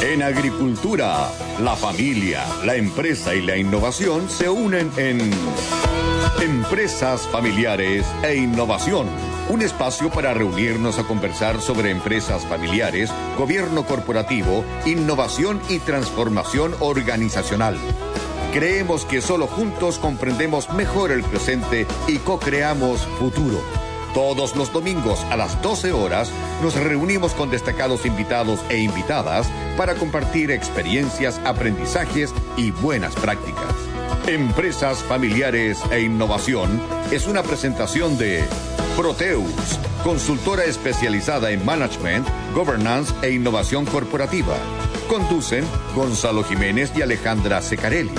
En agricultura, la familia, la empresa y la innovación se unen en Empresas Familiares e Innovación. Un espacio para reunirnos a conversar sobre empresas familiares, gobierno corporativo, innovación y transformación organizacional. Creemos que solo juntos comprendemos mejor el presente y co-creamos futuro. Todos los domingos a las 12 horas nos reunimos con destacados invitados e invitadas para compartir experiencias, aprendizajes y buenas prácticas. Empresas Familiares e Innovación es una presentación de Proteus, consultora especializada en management, governance e innovación corporativa. Conducen Gonzalo Jiménez y Alejandra Secarelli.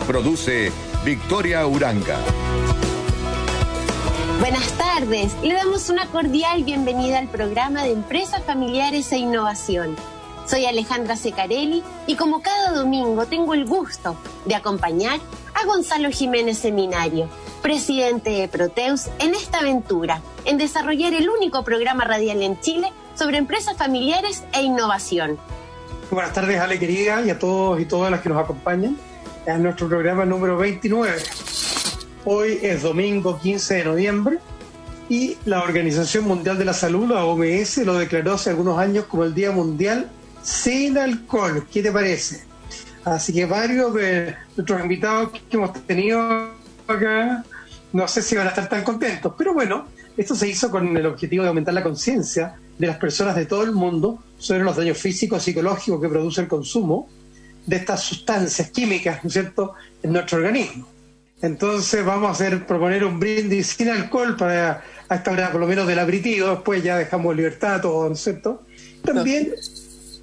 Produce Victoria Uranga. Buenas tardes, le damos una cordial bienvenida al programa de Empresas Familiares e Innovación. Soy Alejandra Secarelli y como cada domingo tengo el gusto de acompañar a Gonzalo Jiménez Seminario, presidente de Proteus, en esta aventura, en desarrollar el único programa radial en Chile sobre empresas familiares e innovación. Buenas tardes, Ale querida, y a todos y todas las que nos acompañan en nuestro programa número 29. Hoy es domingo 15 de noviembre y la Organización Mundial de la Salud, la OMS, lo declaró hace algunos años como el Día Mundial sin Alcohol. ¿Qué te parece? Así que varios de nuestros invitados que hemos tenido acá, no sé si van a estar tan contentos, pero bueno, esto se hizo con el objetivo de aumentar la conciencia de las personas de todo el mundo sobre los daños físicos y psicológicos que produce el consumo de estas sustancias químicas, ¿no es cierto?, en nuestro organismo. Entonces vamos a proponer un brindis sin alcohol para a esta hora, por lo menos del aperitivo, después ya dejamos libertad a todo, ¿no es cierto? También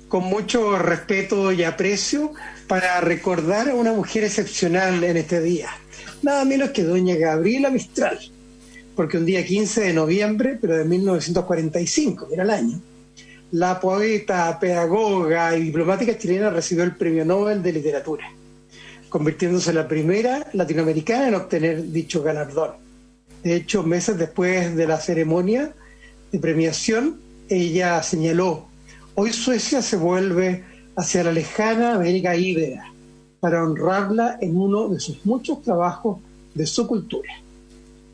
con mucho respeto y aprecio para recordar a una mujer excepcional en este día, nada menos que doña Gabriela Mistral, porque un día 15 de noviembre, pero de 1945, que era el año, la poeta, pedagoga y diplomática chilena recibió el Premio Nobel de Literatura, convirtiéndose en la primera latinoamericana en obtener dicho galardón. De hecho, meses después de la ceremonia de premiación, ella señaló: hoy Suecia se vuelve hacia la lejana América Ibera para honrarla en uno de sus muchos trabajos de su cultura.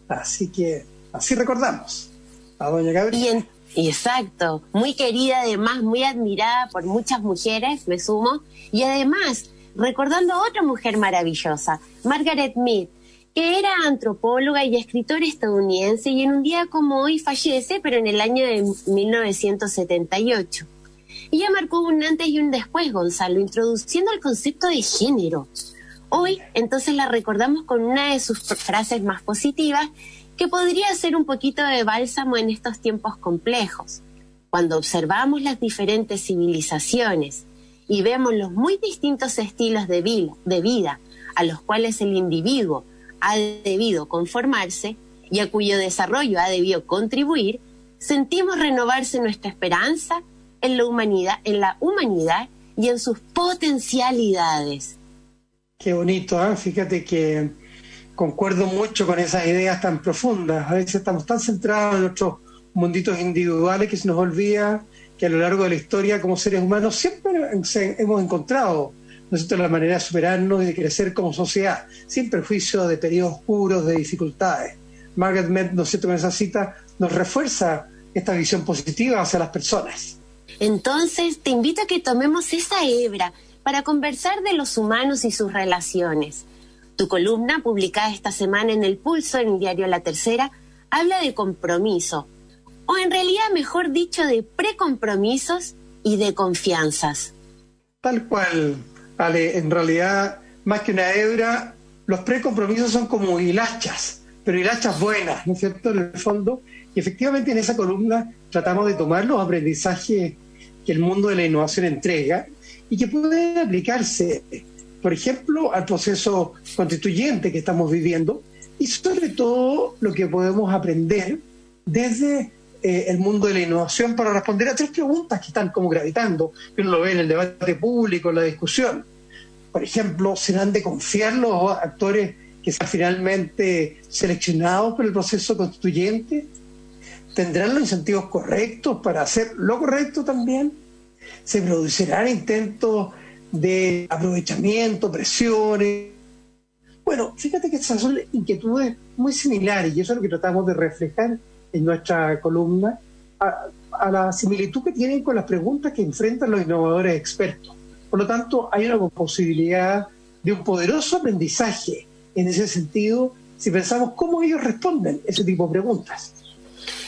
Así que así recordamos a doña Gabriela. Exacto, muy querida, además muy admirada por muchas mujeres, me sumo, y además recordando a otra mujer maravillosa, Margaret Mead, que era antropóloga y escritora estadounidense y en un día como hoy fallece, pero en el año de 1978. Ella marcó un antes y un después, Gonzalo, introduciendo el concepto de género. Hoy, entonces, la recordamos con una de sus frases más positivas, que podría ser un poquito de bálsamo en estos tiempos complejos. Cuando observamos las diferentes civilizaciones y vemos los muy distintos estilos de vida a los cuales el individuo ha debido conformarse y a cuyo desarrollo ha debido contribuir, sentimos renovarse nuestra esperanza en la humanidad y en sus potencialidades. Qué bonito, ¿eh? Fíjate que concuerdo mucho con esas ideas tan profundas. A veces estamos tan centrados en nuestros munditos individuales que se nos olvida que a lo largo de la historia como seres humanos siempre hemos encontrado, ¿no es cierto?, la manera de superarnos y de crecer como sociedad, sin perjuicio de periodos oscuros, de dificultades. Margaret Mead, ¿no es cierto?, con esa cita nos refuerza esta visión positiva hacia las personas. Entonces te invito a que tomemos esa hebra para conversar de los humanos y sus relaciones. Tu columna, publicada esta semana en El Pulso, en el diario La Tercera, habla de compromiso, o en realidad, mejor dicho, de precompromisos y de confianzas. Tal cual, Ale, en realidad, más que una hebra, los precompromisos son como hilachas, pero hilachas buenas, ¿no es cierto?, en el fondo. Y efectivamente en esa columna tratamos de tomar los aprendizajes que el mundo de la innovación entrega y que pueden aplicarse, por ejemplo, al proceso constituyente que estamos viviendo y sobre todo lo que podemos aprender desde el mundo de la innovación para responder a tres preguntas que están como gravitando, que uno lo ve en el debate público, en la discusión. Por ejemplo, ¿serán de confiar los actores que sean finalmente seleccionados por el proceso constituyente? ¿Tendrán los incentivos correctos para hacer lo correcto también? ¿Se producirán intentos de aprovechamiento, presiones? Bueno, fíjate que esas son inquietudes muy similares y eso es lo que tratamos de reflejar en nuestra columna, a la similitud que tienen con las preguntas que enfrentan los innovadores expertos. Por lo tanto, hay una posibilidad de un poderoso aprendizaje en ese sentido si pensamos cómo ellos responden ese tipo de preguntas.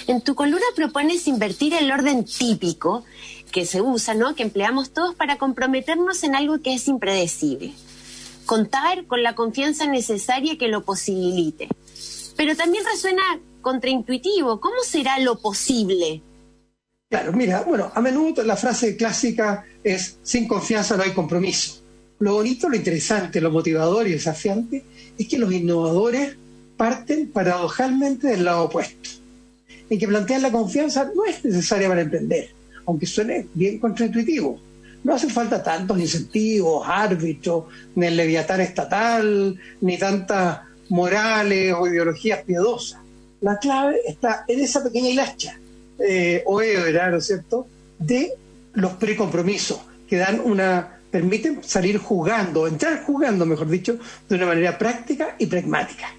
En tu columna propones invertir el orden típico que se usa, ¿no?, que empleamos todos para comprometernos en algo que es impredecible. Contar con la confianza necesaria que lo posibilite. Pero también resuena contraintuitivo. ¿Cómo será lo posible? Claro, mira, bueno, a menudo la frase clásica es: sin confianza no hay compromiso. Lo bonito, lo interesante, lo motivador y desafiante es que los innovadores parten paradojalmente del lado opuesto, en que plantean la confianza no es necesaria para emprender, aunque suene bien contraintuitivo. No hacen falta tantos incentivos, árbitros, ni el leviatán estatal, ni tantas morales o ideologías piadosas. La clave está en esa pequeña hilacha, o hebra, ¿no es cierto?, de los precompromisos, que permiten salir jugando, entrar jugando, mejor dicho, de una manera práctica y pragmática.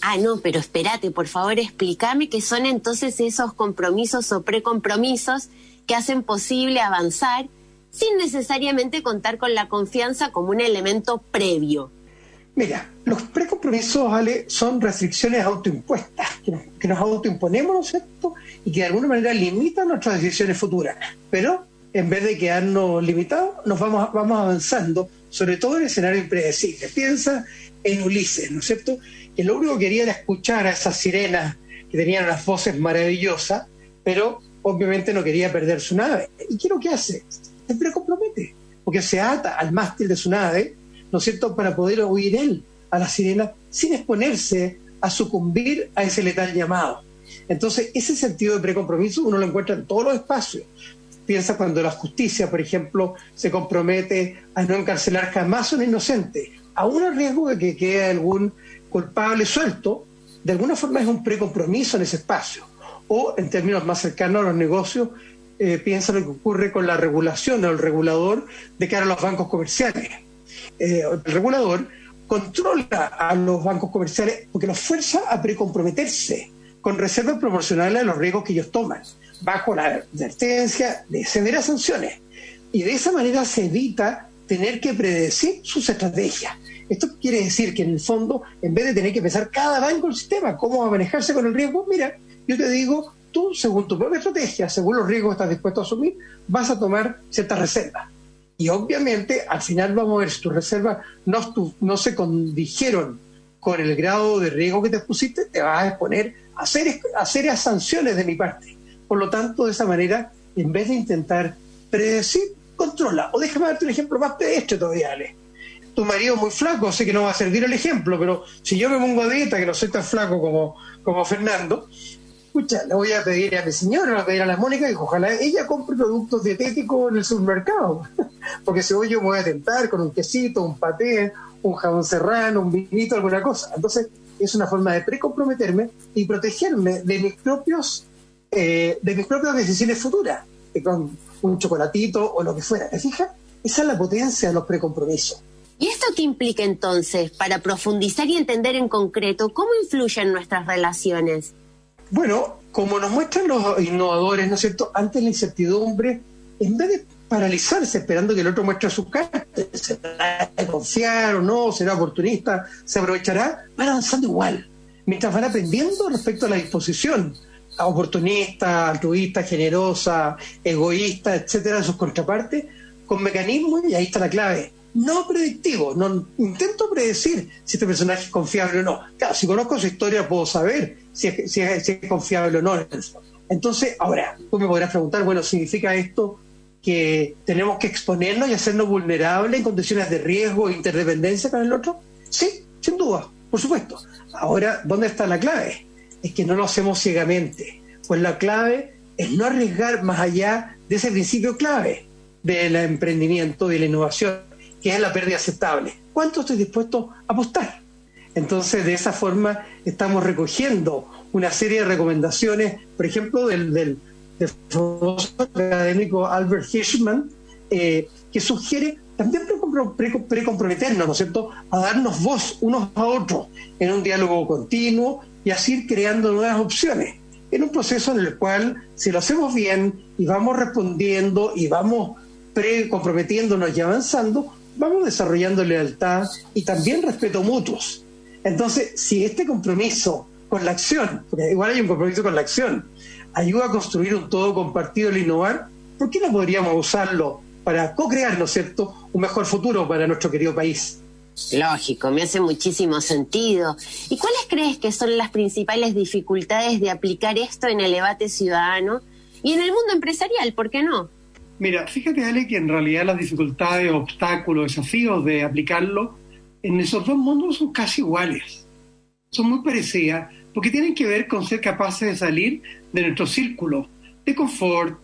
Ah, no, pero espérate, por favor, explícame qué son entonces esos compromisos o precompromisos que hacen posible avanzar sin necesariamente contar con la confianza como un elemento previo. Mira, los precompromisos, Ale, son restricciones autoimpuestas, que nos autoimponemos, ¿no es cierto?, y que de alguna manera limitan nuestras decisiones futuras. Pero en vez de quedarnos limitados, nos vamos avanzando, sobre todo en escenarios impredecibles. Piensa en Ulises, ¿no es cierto?, que lo único que quería era escuchar a esas sirenas que tenían unas voces maravillosas, pero obviamente no quería perder su nave. ¿Y qué es lo que hace? Se precompromete, porque se ata al mástil de su nave, ¿no es cierto?, para poder oír él a la sirena sin exponerse a sucumbir a ese letal llamado. Entonces, ese sentido de precompromiso uno lo encuentra en todos los espacios. Piensa cuando la justicia, por ejemplo, se compromete a no encarcelar jamás a un inocente, aún a riesgo de que quede algún culpable suelto. De alguna forma es un precompromiso en ese espacio. O, en términos más cercanos a los negocios, piensa lo que ocurre con la regulación o el regulador de cara a los bancos comerciales. El regulador controla a los bancos comerciales porque los fuerza a precomprometerse con reservas proporcionales a los riesgos que ellos toman, bajo la advertencia de severas sanciones. Y de esa manera se evita tener que predecir sus estrategias. Esto quiere decir que en el fondo, en vez de tener que pensar cada banco el sistema, cómo va a manejarse con el riesgo, mira, yo te digo, tú, según tu propia estrategia, según los riesgos que estás dispuesto a asumir, vas a tomar ciertas reservas. Y obviamente, al final vamos a ver si tus reservas no se condijeron con el grado de riesgo que te pusiste, te vas a exponer a serias sanciones de mi parte. Por lo tanto, de esa manera, en vez de intentar predecir, controla. O déjame darte un ejemplo más pedestre todavía, Ale. Tu marido es muy flaco, sé que no va a servir el ejemplo, pero si yo me pongo a dieta, que no soy tan flaco como Fernando, escucha, le voy a pedir a mi señora, le voy a pedir a la Mónica que ojalá ella compre productos dietéticos en el supermercado, porque si hoy yo me voy a tentar con un quesito, un paté, un jamón serrano, un vinito, alguna cosa. Entonces es una forma de precomprometerme y protegerme de mis propias decisiones futuras, con un chocolatito o lo que fuera. ¿Te fijas? Esa es la potencia de los precompromisos. ¿Y esto qué implica entonces, para profundizar y entender en concreto, cómo influyen nuestras relaciones? Bueno, como nos muestran los innovadores, ¿no es cierto?, ante la incertidumbre, en vez de paralizarse esperando que el otro muestre sus cartas, será de confiar o no, será oportunista, se aprovechará, van avanzando igual, mientras van aprendiendo respecto a la disposición oportunista, altruista, generosa, egoísta, etcétera, de sus contrapartes, con mecanismos, y ahí está la clave, no predictivo. No intento predecir si este personaje es confiable o no. Claro, si conozco su historia puedo saber si es confiable o no. Entonces, ahora, tú me podrás preguntar, bueno, ¿significa esto que tenemos que exponernos y hacernos vulnerables en condiciones de riesgo e interdependencia con el otro? Sí, sin duda, por supuesto. Ahora, ¿dónde está la clave? Es que no lo hacemos ciegamente. Pues la clave es no arriesgar más allá de ese principio clave del emprendimiento y la innovación, que es la pérdida aceptable. ¿Cuánto estoy dispuesto a apostar? Entonces, de esa forma, estamos recogiendo una serie de recomendaciones, por ejemplo, del famoso académico Albert Hirschman, que sugiere también precomprometernos, ¿no es cierto?, a darnos voz unos a otros en un diálogo continuo y así ir creando nuevas opciones, en un proceso en el cual, si lo hacemos bien y vamos respondiendo y vamos comprometiéndonos y avanzando, vamos desarrollando lealtad y también respeto mutuos. Entonces, si este compromiso con la acción, porque igual hay un compromiso con la acción, ayuda a construir un todo compartido al innovar, ¿por qué no podríamos usarlo para co-crear, ¿no es cierto?, un mejor futuro para nuestro querido país? Lógico, me hace muchísimo sentido. ¿Y cuáles crees que son las principales dificultades de aplicar esto en el debate ciudadano y en el mundo empresarial? ¿Por qué no? Mira, fíjate, Ale, que en realidad las dificultades, obstáculos, desafíos de aplicarlo en esos dos mundos son casi iguales. Son muy parecidas porque tienen que ver con ser capaces de salir de nuestro círculo de confort,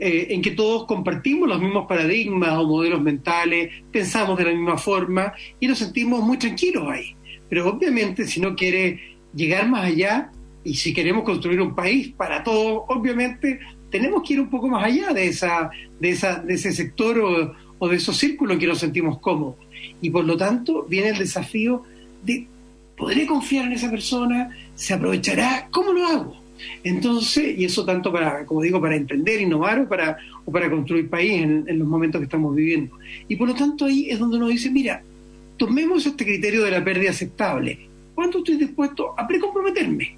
en que todos compartimos los mismos paradigmas o modelos mentales, pensamos de la misma forma y nos sentimos muy tranquilos ahí. Pero obviamente si no quiere llegar más allá y si queremos construir un país para todos, obviamente tenemos que ir un poco más allá de ese sector o de esos círculos en que nos sentimos cómodos. Y por lo tanto viene el desafío de, ¿podré confiar en esa persona? ¿Se aprovechará? ¿Cómo lo hago? Entonces, y eso tanto para, como digo, para emprender, innovar o para construir país en los momentos que estamos viviendo. Y por lo tanto ahí es donde uno dice, mira, tomemos este criterio de la pérdida aceptable. ¿Cuánto estoy dispuesto a precomprometerme?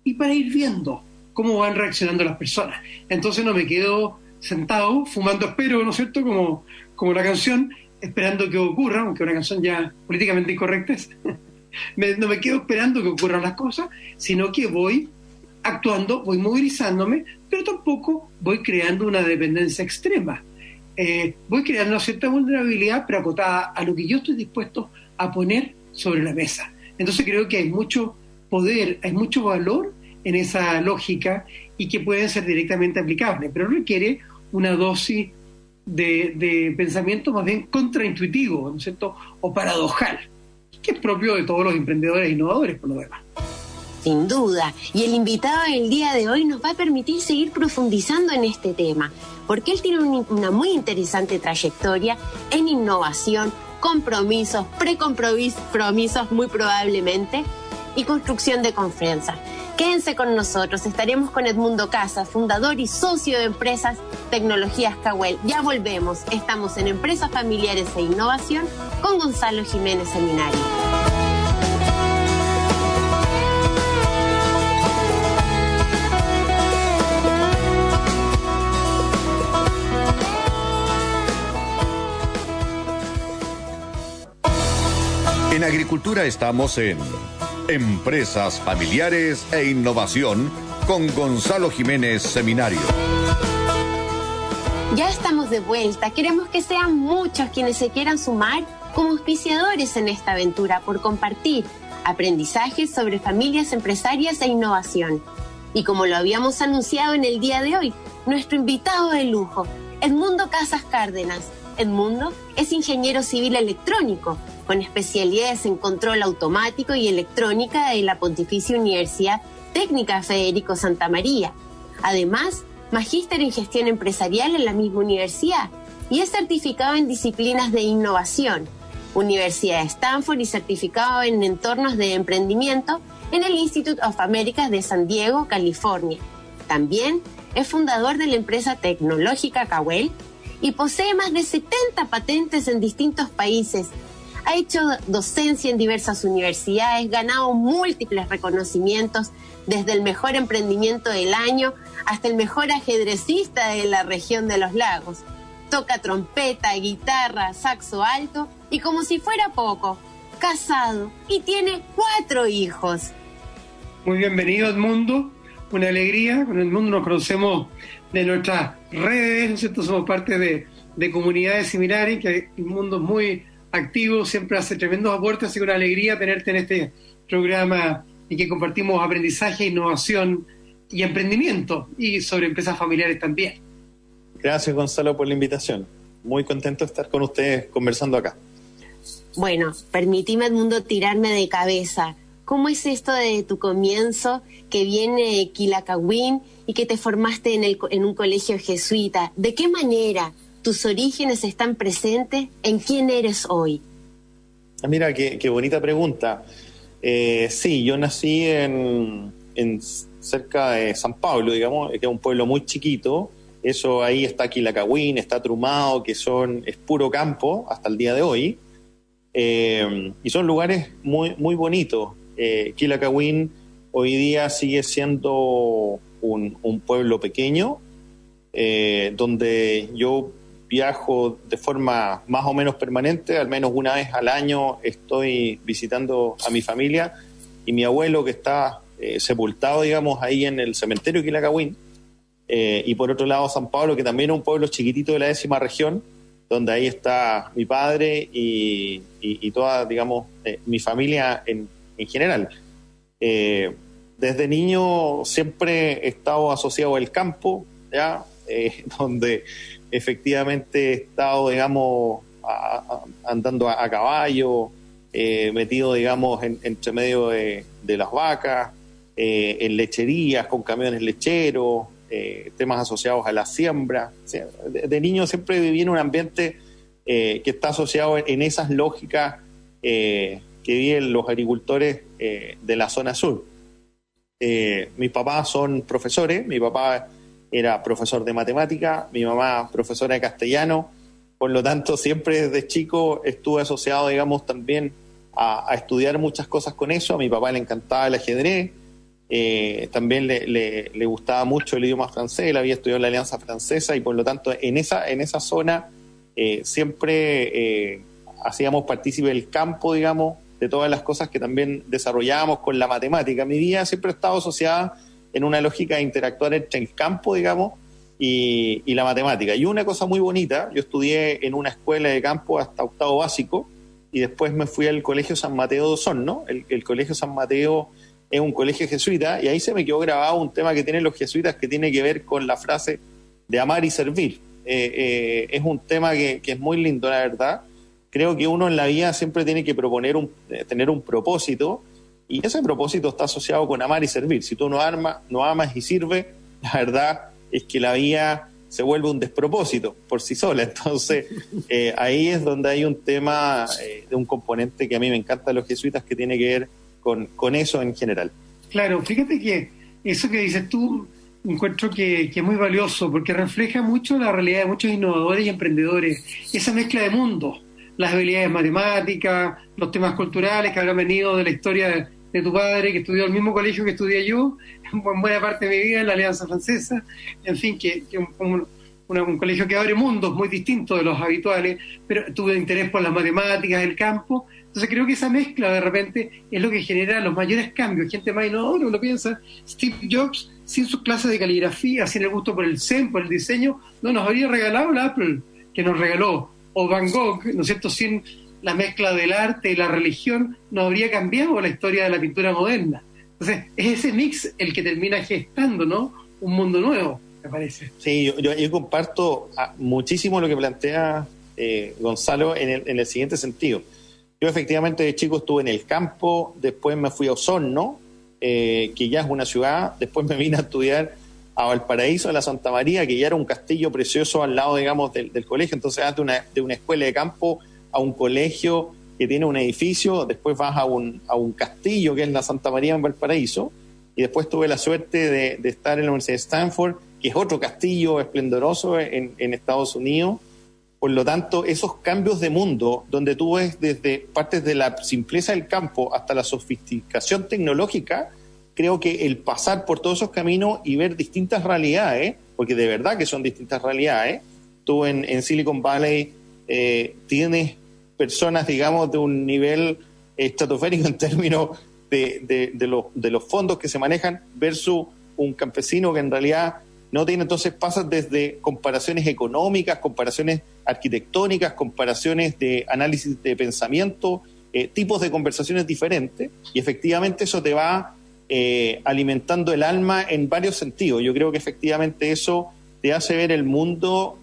Y para ir viendo cómo van reaccionando las personas. Entonces no me quedo sentado, fumando espero, ¿no es cierto?, como la canción, esperando que ocurra, aunque una canción ya políticamente incorrecta es. No me quedo esperando que ocurran las cosas, sino que voy actuando, voy movilizándome, pero tampoco voy creando una dependencia extrema. Voy creando una cierta vulnerabilidad, pero acotada a lo que yo estoy dispuesto a poner sobre la mesa. Entonces creo que hay mucho poder, hay mucho valor en esa lógica y que pueden ser directamente aplicables, pero requiere una dosis de pensamiento más bien contraintuitivo, ¿no es cierto?, o paradojal, que es propio de todos los emprendedores e innovadores, por lo demás. Sin duda, y el invitado del día de hoy nos va a permitir seguir profundizando en este tema, porque él tiene una muy interesante trayectoria en innovación, compromisos, precompromisos muy probablemente, y construcción de confianza. Quédense con nosotros, estaremos con Edmundo Casas, fundador y socio de Empresas Tecnologías Cawell. Ya volvemos, estamos en Empresas Familiares e Innovación con Gonzalo Jiménez Seminario. En agricultura estamos en Empresas Familiares e Innovación con Gonzalo Jiménez Seminario. Ya estamos de vuelta. Queremos que sean muchos quienes se quieran sumar como auspiciadores en esta aventura por compartir aprendizajes sobre familias empresarias e innovación. Y como lo habíamos anunciado en el día de hoy, nuestro invitado de lujo, Edmundo Casas Cárdenas. Edmundo es ingeniero civil electrónico, con especialidades en control automático y electrónica de la Pontificia Universidad Técnica Federico Santa María. Además, magíster en gestión empresarial en la misma universidad y es certificado en disciplinas de innovación, Universidad de Stanford, y certificado en entornos de emprendimiento en el Institute of Americas de San Diego, California. También es fundador de la empresa tecnológica Cawell y posee más de 70 patentes en distintos países. Ha hecho docencia en diversas universidades, ganado múltiples reconocimientos, desde el mejor emprendimiento del año hasta el mejor ajedrecista de la región de los lagos. Toca trompeta, guitarra, saxo alto y, como si fuera poco, casado y tiene 4 hijos. Muy bienvenido, Edmundo. Una alegría. Con Edmundo nos conocemos de nuestras redes, ¿no es cierto? Somos parte de comunidades similares, que hay un mundo muy activo, siempre hace tremendos aportes, así que una alegría tenerte en este programa y que compartimos aprendizaje, innovación y emprendimiento, y sobre empresas familiares también. Gracias, Gonzalo, por la invitación. Muy contento de estar con ustedes conversando acá. Bueno, permitime, Edmundo, tirarme de cabeza. ¿Cómo es esto de tu comienzo, que viene Quilacagüín y que te formaste en un colegio jesuita? ¿De qué manera tus orígenes están presentes en quién eres hoy? Mira, qué bonita pregunta. Sí, yo nací en cerca de San Pablo, digamos, que es un pueblo muy chiquito. Eso ahí está Quilacagüín, está Trumao, que es puro campo hasta el día de hoy. Y son lugares muy, muy bonitos. Quilacagüín hoy día sigue siendo un pueblo pequeño, donde yo viajo de forma más o menos permanente, al menos una vez al año estoy visitando a mi familia y mi abuelo que está sepultado, digamos, ahí en el cementerio de Quilacagüín, y por otro lado San Pablo, que también es un pueblo chiquitito de la 10ª región, donde ahí está mi padre y toda, digamos, mi familia en general. Desde niño siempre he estado asociado al campo, ¿ya? Donde efectivamente he estado, digamos, andando a caballo, metido, digamos, entre medio de las vacas, en lecherías, con camiones lecheros, temas asociados a la siembra. O sea, de niño siempre viví en un ambiente que está asociado en esas lógicas que viven los agricultores de la zona sur. Mis papás son profesores, mi papá era profesor de matemática, mi mamá profesora de castellano, por lo tanto siempre desde chico estuve asociado, digamos, también a estudiar muchas cosas con eso. A mi papá le encantaba el ajedrez, también le gustaba mucho el idioma francés, él había estudiado en la Alianza Francesa y por lo tanto en esa zona siempre hacíamos partícipe del campo, digamos, de todas las cosas que también desarrollábamos con la matemática. Mi vida siempre ha estado asociada en una lógica de interactuar entre el campo, digamos, y la matemática. Y una cosa muy bonita, yo estudié en una escuela de campo hasta 8º básico y después me fui al Colegio San Mateo de Osorno. El Colegio San Mateo es un colegio jesuita y ahí se me quedó grabado un tema que tienen los jesuitas que tiene que ver con la frase de amar y servir. Es un tema que es muy lindo, la verdad. Creo que uno en la vida siempre tiene que tener un propósito, y ese propósito está asociado con amar y servir. Si tú no amas y sirves, la verdad es que la vida se vuelve un despropósito por sí sola. Entonces, ahí es donde hay un tema de un componente que a mí me encanta de los jesuitas, que tiene que ver con eso en general. Claro, fíjate que eso que dices tú encuentro que es muy valioso porque refleja mucho la realidad de muchos innovadores y emprendedores, esa mezcla de mundos, las habilidades matemáticas, los temas culturales que habrán venido de la historia de tu padre, que estudió el mismo colegio que estudié yo, en buena parte de mi vida, en la Alianza Francesa, en fin, que un colegio que abre mundos muy distintos de los habituales, pero tuve interés por las matemáticas, el campo. Entonces creo que esa mezcla de repente es lo que genera los mayores cambios. Gente más innovadora, uno piensa, Steve Jobs, sin sus clases de caligrafía, sin el gusto por el zen, por el diseño, no nos habría regalado el Apple que nos regaló. O Van Gogh, ¿no es cierto?, sin la mezcla del arte y la religión, no habría cambiado la historia de la pintura moderna. Entonces, es ese mix el que termina gestando, ¿no?, un mundo nuevo, me parece. Sí, yo comparto muchísimo lo que plantea Gonzalo en el siguiente sentido. Yo efectivamente de chico estuve en el campo, después me fui a Osorno, que ya es una ciudad, después me vine a estudiar a Valparaíso, a la Santa María, que ya era un castillo precioso al lado, digamos, del colegio. Entonces vas de una escuela de campo a un colegio que tiene un edificio, después vas a un castillo que es la Santa María en Valparaíso, y después tuve la suerte de estar en la Universidad de Stanford, que es otro castillo esplendoroso en Estados Unidos. Por lo tanto, esos cambios de mundo, donde tú ves desde partes de la simpleza del campo hasta la sofisticación tecnológica, creo que el pasar por todos esos caminos y ver distintas realidades, porque de verdad que son distintas realidades. Tú en Silicon Valley tienes personas, digamos, de un nivel estratosférico en términos de los fondos que se manejan versus un campesino que en realidad no tiene. Entonces pasas desde comparaciones económicas, comparaciones arquitectónicas, comparaciones de análisis de pensamiento, tipos de conversaciones diferentes, y efectivamente eso te va alimentando el alma en varios sentidos. Yo creo que efectivamente eso te hace ver el mundo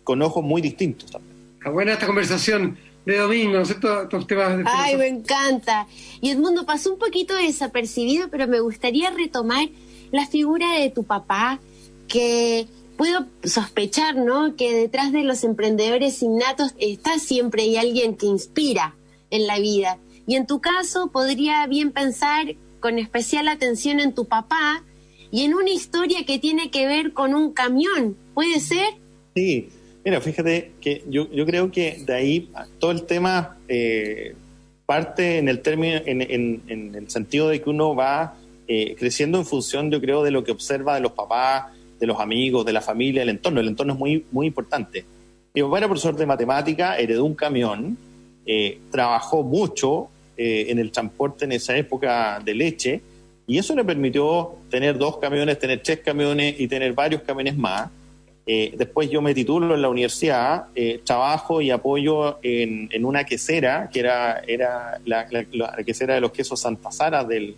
con ojos muy distintos también. Está buena esta conversación de domingo, ¿no es cierto? Estos temas de Ay, me encanta. Y Edmundo, pasó un poquito desapercibido, pero me gustaría retomar la figura de tu papá, que puedo sospechar, ¿no?, que detrás de los emprendedores innatos está siempre hay alguien que inspira en la vida. Y en tu caso podría bien pensar con especial atención en tu papá y en una historia que tiene que ver con un camión. ¿Puede ser? Sí, mira, fíjate que yo creo que de ahí todo el tema parte en el término, en el sentido de que uno va creciendo en función, yo creo, de lo que observa de los papás, de los amigos, de la familia, el entorno. El entorno es muy, muy importante. Mi papá era profesor de matemática, heredó un camión, trabajó mucho en el transporte en esa época de leche, y eso le permitió tener 2 camiones, tener 3 camiones y tener varios camiones más. Después yo me titulo en la universidad, trabajo y apoyo en una quesera, que era la quesera de los quesos Santa Sara del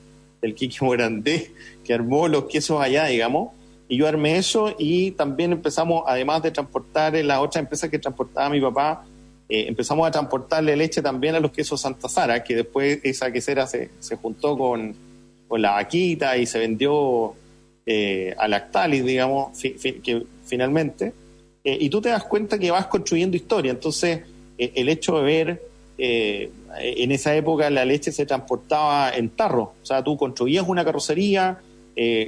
Quique Morandé, que armó los quesos allá, digamos, y yo armé eso, y también empezamos, además de transportar en las otras empresas que transportaba mi papá, empezamos a transportarle leche también a los quesos Santa Sara, que después esa quesera se juntó con la vaquita y se vendió a Lactalis, digamos, que finalmente, y tú te das cuenta que vas construyendo historia. Entonces el hecho de ver en esa época la leche se transportaba en tarros, o sea, tú construías una carrocería,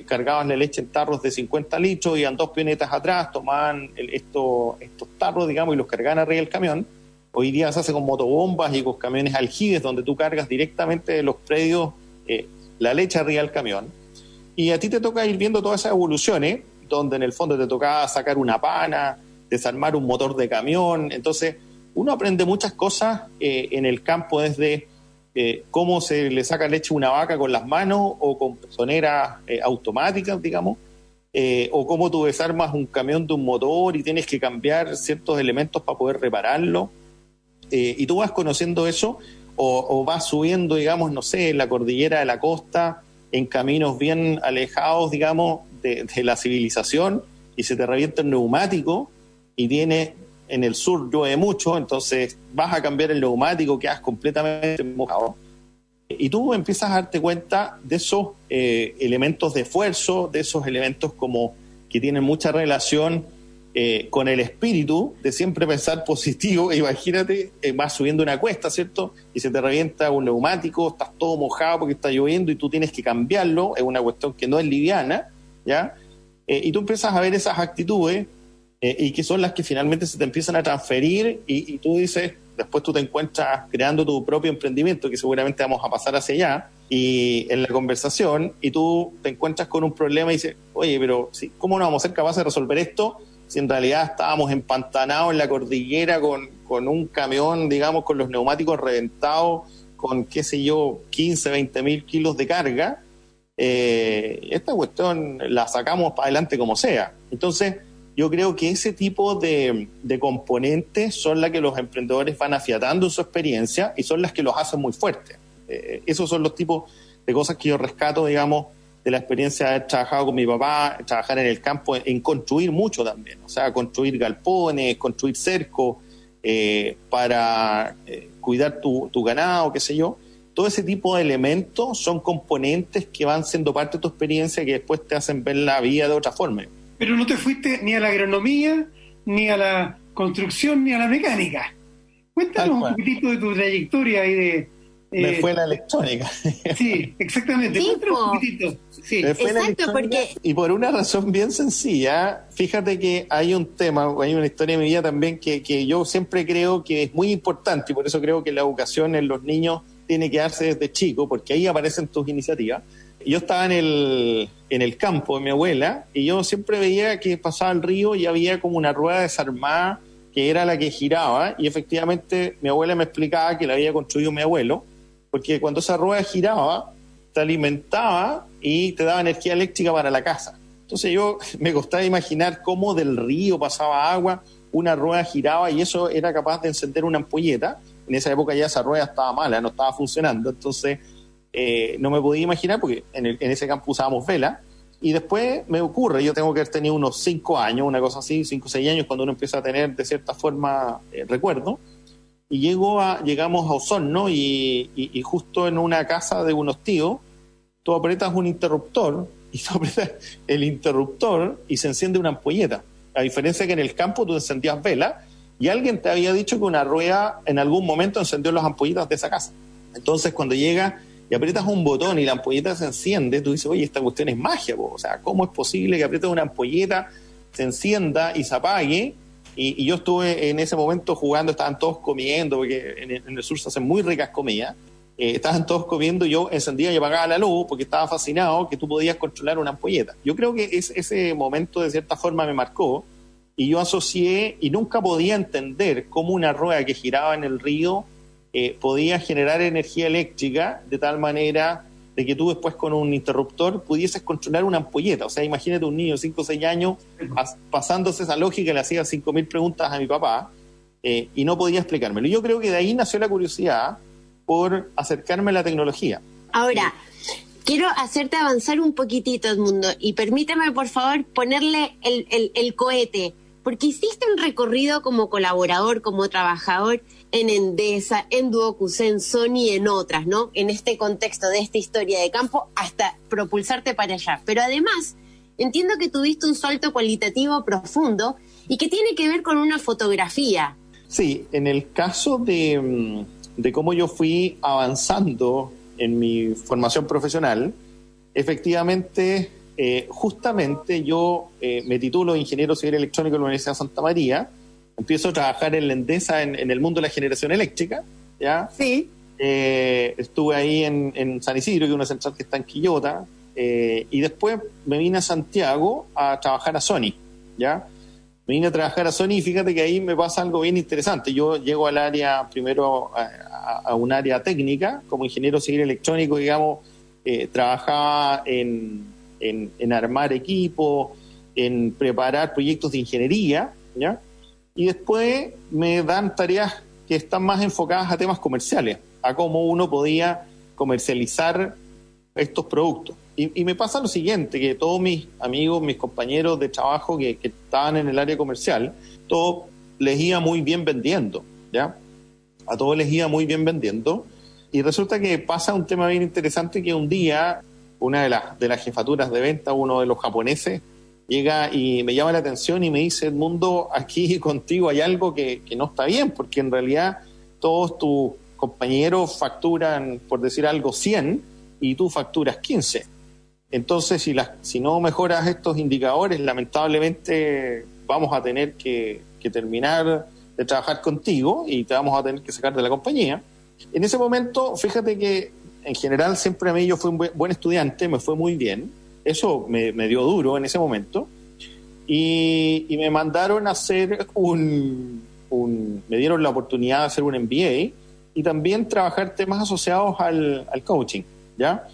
cargabas la leche en tarros de 50 litros, iban 2 pionetas atrás, tomaban estos tarros, digamos, y los cargaban arriba del camión. Hoy día se hace con motobombas y con camiones aljibes, donde tú cargas directamente de los predios la leche arriba del camión. Y a ti te toca ir viendo todas esas evoluciones, donde en el fondo te tocaba sacar una pana, desarmar un motor de camión. Entonces uno aprende muchas cosas en el campo, desde cómo se le saca leche a una vaca con las manos o con pezoneras automáticas, digamos, o cómo tú desarmas un camión de un motor y tienes que cambiar ciertos elementos para poder repararlo. Y tú vas conociendo eso, o vas subiendo, digamos, no sé, en la cordillera de la costa, en caminos bien alejados, digamos, de la civilización, y se te revienta el neumático, y tienes, en el sur llueve mucho, entonces vas a cambiar el neumático, quedas completamente mojado, y tú empiezas a darte cuenta de esos elementos de esfuerzo, de esos elementos como que tienen mucha relación con el espíritu de siempre pensar positivo. Imagínate, vas subiendo una cuesta, ¿cierto? Y se te revienta un neumático, estás todo mojado porque está lloviendo y tú tienes que cambiarlo, es una cuestión que no es liviana, ¿ya? Y tú empiezas a ver esas actitudes y que son las que finalmente se te empiezan a transferir, y tú dices, después tú te encuentras creando tu propio emprendimiento, que seguramente vamos a pasar hacia allá, y en la conversación, y tú te encuentras con un problema y dices, oye, pero ¿sí? ¿Cómo no vamos a ser capaces de resolver esto si en realidad estábamos empantanados en la cordillera con un camión, digamos, con los neumáticos reventados, con, qué sé yo, 15, 20 mil kilos de carga? Esta cuestión la sacamos para adelante como sea. Entonces, yo creo que ese tipo de componentes son las que los emprendedores van afiatando en su experiencia y son las que los hacen muy fuertes. Esos son los tipos de cosas que yo rescato, digamos, de la experiencia de haber trabajado con mi papá, trabajar en el campo, en construir mucho también, o sea, construir galpones, construir cercos para cuidar tu ganado, qué sé yo. Todo ese tipo de elementos son componentes que van siendo parte de tu experiencia, que después te hacen ver la vida de otra forma. Pero no te fuiste ni a la agronomía, ni a la construcción, ni a la mecánica. Cuéntanos un poquitito de tu trayectoria y de... Me fue la electrónica. Sí, exactamente. Cuéntanos un poquitito. Sí. Me fue Exacto, porque... Y por una razón bien sencilla. Fíjate que hay un tema, hay una historia en mi vida también que yo siempre creo que es muy importante, y por eso creo que la educación en los niños tiene que darse desde chico, porque ahí aparecen tus iniciativas. Yo estaba en el campo de mi abuela, y yo siempre veía que pasaba el río y había como una rueda desarmada que era la que giraba, y efectivamente mi abuela me explicaba que la había construido mi abuelo, porque cuando esa rueda giraba te alimentaba y te daba energía eléctrica para la casa. Entonces yo me costaba imaginar cómo del río pasaba agua, una rueda giraba y eso era capaz de encender una ampolleta. En esa época ya esa rueda estaba mala, no estaba funcionando, entonces no me podía imaginar, porque en ese campo usábamos vela. Y después me ocurre, yo tengo que haber tenido unos 5 años, una cosa así, 5 o 6 años, cuando uno empieza a tener de cierta forma recuerdo, y llegamos a Osorno, y justo en una casa de unos tíos, tú apretas un interruptor, y tú apretas el interruptor y se enciende una ampolleta. a diferencia que en el campo tú encendías vela y alguien te había dicho que una rueda en algún momento encendió las ampollitas de esa casa. Entonces cuando llegas y aprietas un botón y la ampolleta se enciende, tú dices, oye, esta cuestión es magia, po. O sea, ¿cómo es posible que aprietes una ampolleta, se encienda y se apague? Y yo estuve en ese momento jugando, estaban todos comiendo, porque en el sur se hacen muy ricas comidas. Estaban todos comiendo, yo encendía y apagaba la luz porque estaba fascinado que tú podías controlar una ampolleta. Yo creo que ese momento de cierta forma me marcó y yo asocié y nunca podía entender cómo una rueda que giraba en el río podía generar energía eléctrica de tal manera de que tú después con un interruptor pudieses controlar una ampolleta. O sea, imagínate un niño de 5 o 6 años pasándose esa lógica, le hacía 5.000 preguntas a mi papá y no podía explicármelo. Y yo creo que de ahí nació la curiosidad por acercarme a la tecnología. Ahora, quiero hacerte avanzar un poquitito, Edmundo, y permíteme, por favor, ponerle el cohete, porque hiciste un recorrido como colaborador, como trabajador en Endesa, en Duocus, en Sony, en otras, ¿no? En este contexto de esta historia de campo, hasta propulsarte para allá. Pero además, entiendo que tuviste un salto cualitativo profundo y que tiene que ver con una fotografía. Sí, en el caso de cómo yo fui avanzando en mi formación profesional, efectivamente, justamente yo me titulo ingeniero civil electrónico en la Universidad de Santa María, empiezo a trabajar en la Endesa en el mundo de la generación eléctrica, ¿ya? Sí. Estuve ahí en San Isidro, que es una central que está en Quillota, y después me vine a Santiago a trabajar a Sony, ¿ya? Me vine a trabajar a Sony y fíjate que ahí me pasa algo bien interesante. Yo llego al área, primero a un área técnica, como ingeniero civil electrónico, digamos, trabajaba en armar equipo, en preparar proyectos de ingeniería, ¿ya? Y después me dan tareas que están más enfocadas a temas comerciales, a cómo uno podía comercializar estos productos. Y me pasa lo siguiente, que todos mis amigos, mis compañeros de trabajo que estaban en el área comercial, todos les iba muy bien vendiendo, ¿ya? A todos les iba muy bien vendiendo. Y resulta que pasa un tema bien interesante, que un día una de las jefaturas de venta, uno de los japoneses, llega y me llama la atención y me dice, Edmundo, aquí contigo hay algo que no está bien, porque en realidad todos tus compañeros facturan, por decir algo, 100 y tú facturas 15. Entonces, si no mejoras estos indicadores, lamentablemente vamos a tener que terminar de trabajar contigo y te vamos a tener que sacar de la compañía. En ese momento, fíjate que en general siempre a mí yo fui un buen estudiante, me fue muy bien. Eso me dio duro en ese momento. Y me mandaron a hacer me dieron la oportunidad de hacer un MBA y también trabajar temas asociados al coaching, ¿ya?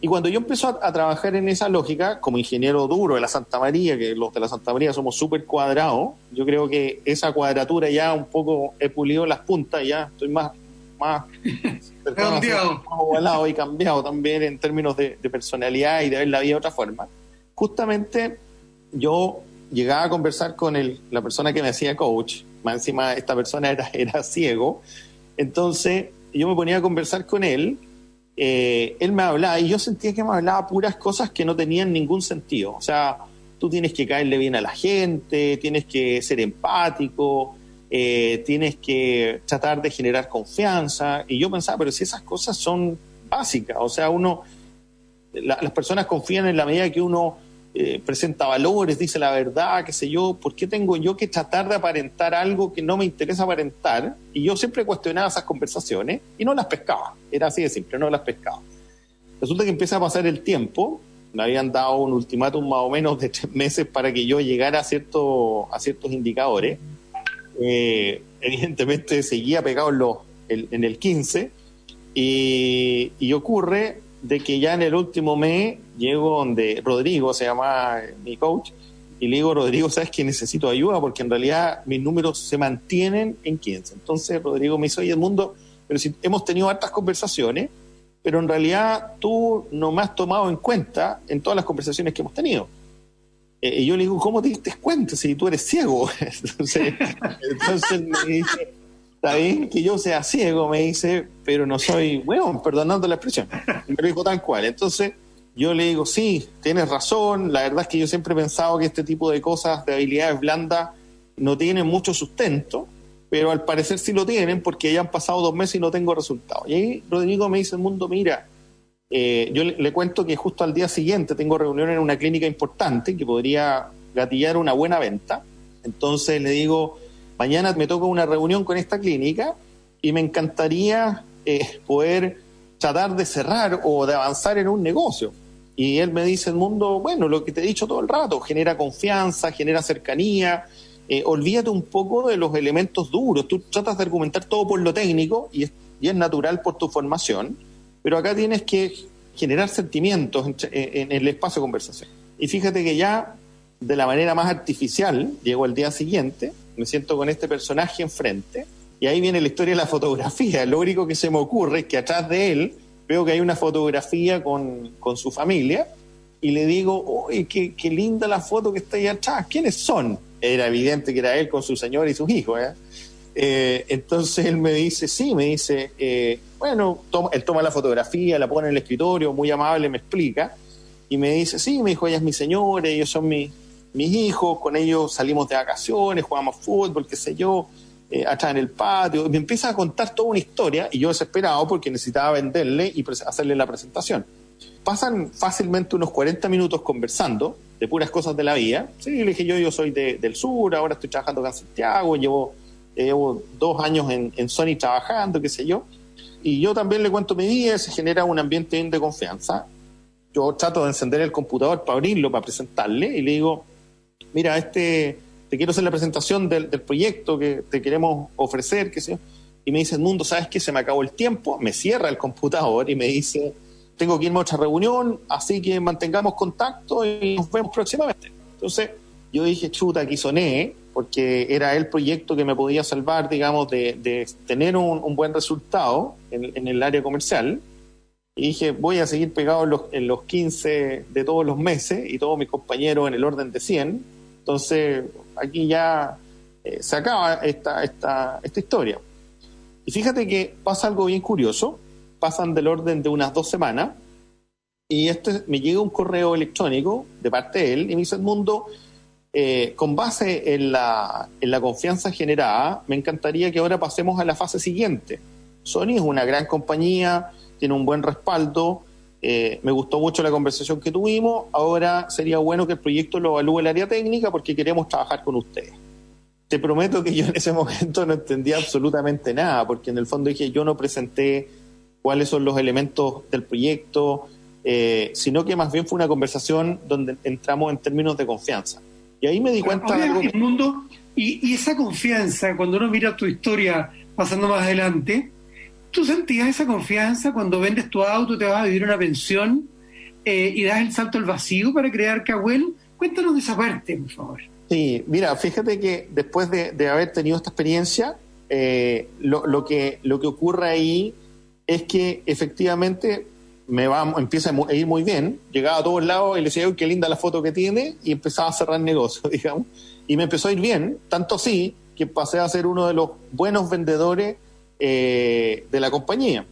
Y cuando yo empecé a trabajar en esa lógica, como ingeniero duro de la Santa María, que los de la Santa María somos súper cuadrados, yo creo que esa cuadratura ya un poco he pulido las puntas, ya estoy más ovalado y cambiado también en términos de personalidad y de ver la vida de otra forma. Justamente yo llegaba a conversar con la persona que me hacía coach, más encima esta persona era ciego, entonces yo me ponía a conversar con él. Él me hablaba y yo sentía que me hablaba puras cosas que no tenían ningún sentido. O sea, tú tienes que caerle bien a la gente, tienes que ser empático, tienes que tratar de generar confianza. Y yo pensaba, pero si esas cosas son básicas, o sea, las personas confían en la medida que uno presenta valores, dice la verdad, qué sé yo. ¿Por qué tengo yo que tratar de aparentar algo que no me interesa aparentar? Y yo siempre cuestionaba esas conversaciones y no las pescaba. Era así de simple, no las pescaba. Resulta que empieza a pasar el tiempo. Me habían dado un ultimátum más o menos de 3 meses para que yo llegara a ciertos indicadores. Evidentemente seguía pegado en el 15 y ocurre de que ya en el último mes llego donde Rodrigo, se llama mi coach, y le digo, Rodrigo, ¿sabes que necesito ayuda? Porque en realidad mis números se mantienen en 15. Entonces Rodrigo me dice, oye, Edmundo, pero si hemos tenido hartas conversaciones, pero en realidad tú no me has tomado en cuenta en todas las conversaciones que hemos tenido. Y yo le digo, ¿cómo te diste cuenta si tú eres ciego? Entonces me dice, está bien que yo sea ciego, me dice, pero no soy huevón, perdonando la expresión. Y me lo dijo tal cual. Entonces yo le digo, sí, tienes razón, la verdad es que yo siempre he pensado que este tipo de cosas, de habilidades blandas, no tienen mucho sustento, pero al parecer sí lo tienen porque ya han pasado 2 meses y no tengo resultados. Y ahí Rodrigo me dice, Edmundo, mira, yo le cuento que justo al día siguiente tengo reunión en una clínica importante que podría gatillar una buena venta. Entonces le digo, mañana me toca una reunión con esta clínica y me encantaría poder tratar de cerrar o de avanzar en un negocio. Y él me dice, Edmundo, bueno, lo que te he dicho todo el rato, genera confianza, genera cercanía, olvídate un poco de los elementos duros, tú tratas de argumentar todo por lo técnico y es natural por tu formación, pero acá tienes que generar sentimientos en el espacio de conversación. Y fíjate que ya de la manera más artificial, llego al día siguiente, me siento con este personaje enfrente, y ahí viene la historia de la fotografía. Lo único que se me ocurre es que atrás de él veo que hay una fotografía con su familia, y le digo, ¡uy, qué linda la foto que está ahí atrás! ¿Quiénes son? Era evidente que era él con su señora y sus hijos, entonces él me dice, bueno, él toma la fotografía, la pone en el escritorio, muy amable, me explica, y me dice, sí, me dijo, ella es mi señora, ellos son mis hijos, con ellos salimos de vacaciones, jugamos fútbol, qué sé yo, atrás en el patio, y me empieza a contar toda una historia, y yo desesperado porque necesitaba venderle y hacerle la presentación. Pasan fácilmente unos 40 minutos conversando de puras cosas de la vida. Sí, le dije, yo soy del sur, ahora estoy trabajando acá en Santiago, llevo 2 años en Sony trabajando, qué sé yo. Y yo también le cuento mi vida, se genera un ambiente de confianza. Yo trato de encender el computador para abrirlo, para presentarle, y le digo, mira, te quiero hacer la presentación del proyecto que te queremos ofrecer, qué sé yo. Y me dice, Edmundo, ¿sabes qué? Se me acabó el tiempo, me cierra el computador y me dice, tengo que irme a otra reunión, así que mantengamos contacto y nos vemos próximamente. Entonces yo dije, chuta, aquí soné, porque era el proyecto que me podía salvar, digamos, de tener un buen resultado en el área comercial. Y dije, voy a seguir pegado en los 15 de todos los meses y todos mis compañeros en el orden de 100. Entonces aquí ya se acaba esta historia. Y fíjate que pasa algo bien curioso. Pasan del orden de unas 2 semanas y me llega un correo electrónico de parte de él y me dice, Edmundo, con base en la confianza generada, me encantaría que ahora pasemos a la fase siguiente. Sony es una gran compañía, tiene un buen respaldo, me gustó mucho la conversación que tuvimos, ahora sería bueno que el proyecto lo evalúe el área técnica porque queremos trabajar con ustedes. Te prometo que yo en ese momento no entendía absolutamente nada, porque en el fondo dije, yo no presenté cuáles son los elementos del proyecto, sino que más bien fue una conversación donde entramos en términos de confianza. Y ahí me di cuenta de algo. Y esa confianza, cuando uno mira tu historia pasando más adelante, ¿tú sentías esa confianza cuando vendes tu auto, te vas a vivir una pensión y das el salto al vacío para crear Cahuel? Cuéntanos de esa parte, por favor. Sí, mira, fíjate que después de haber tenido esta experiencia, lo que ocurre ahí es que efectivamente empieza a ir muy bien, llegaba a todos lados y le decía, uy, qué linda la foto que tiene, y empezaba a cerrar negocios, digamos, y me empezó a ir bien, tanto así que pasé a ser uno de los buenos vendedores de la compañía.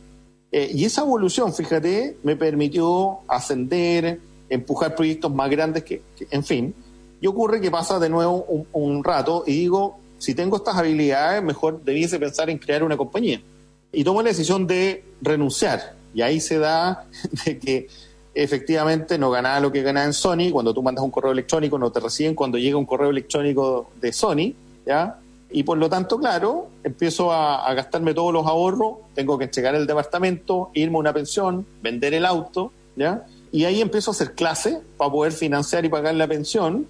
Y esa evolución, fíjate, me permitió ascender, empujar proyectos más grandes en fin. Y ocurre que pasa de nuevo un rato y digo, si tengo estas habilidades, mejor debiese pensar en crear una compañía. Y tomo la decisión de renunciar. Y ahí se da de que efectivamente no ganaba lo que ganaba en Sony. Cuando tú mandas un correo electrónico no te reciben cuando llega un correo electrónico de Sony, ¿ya? Y por lo tanto, claro, empiezo a gastarme todos los ahorros, tengo que entregar el departamento, irme a una pensión, vender el auto, ¿ya? Y ahí empiezo a hacer clases para poder financiar y pagar la pensión.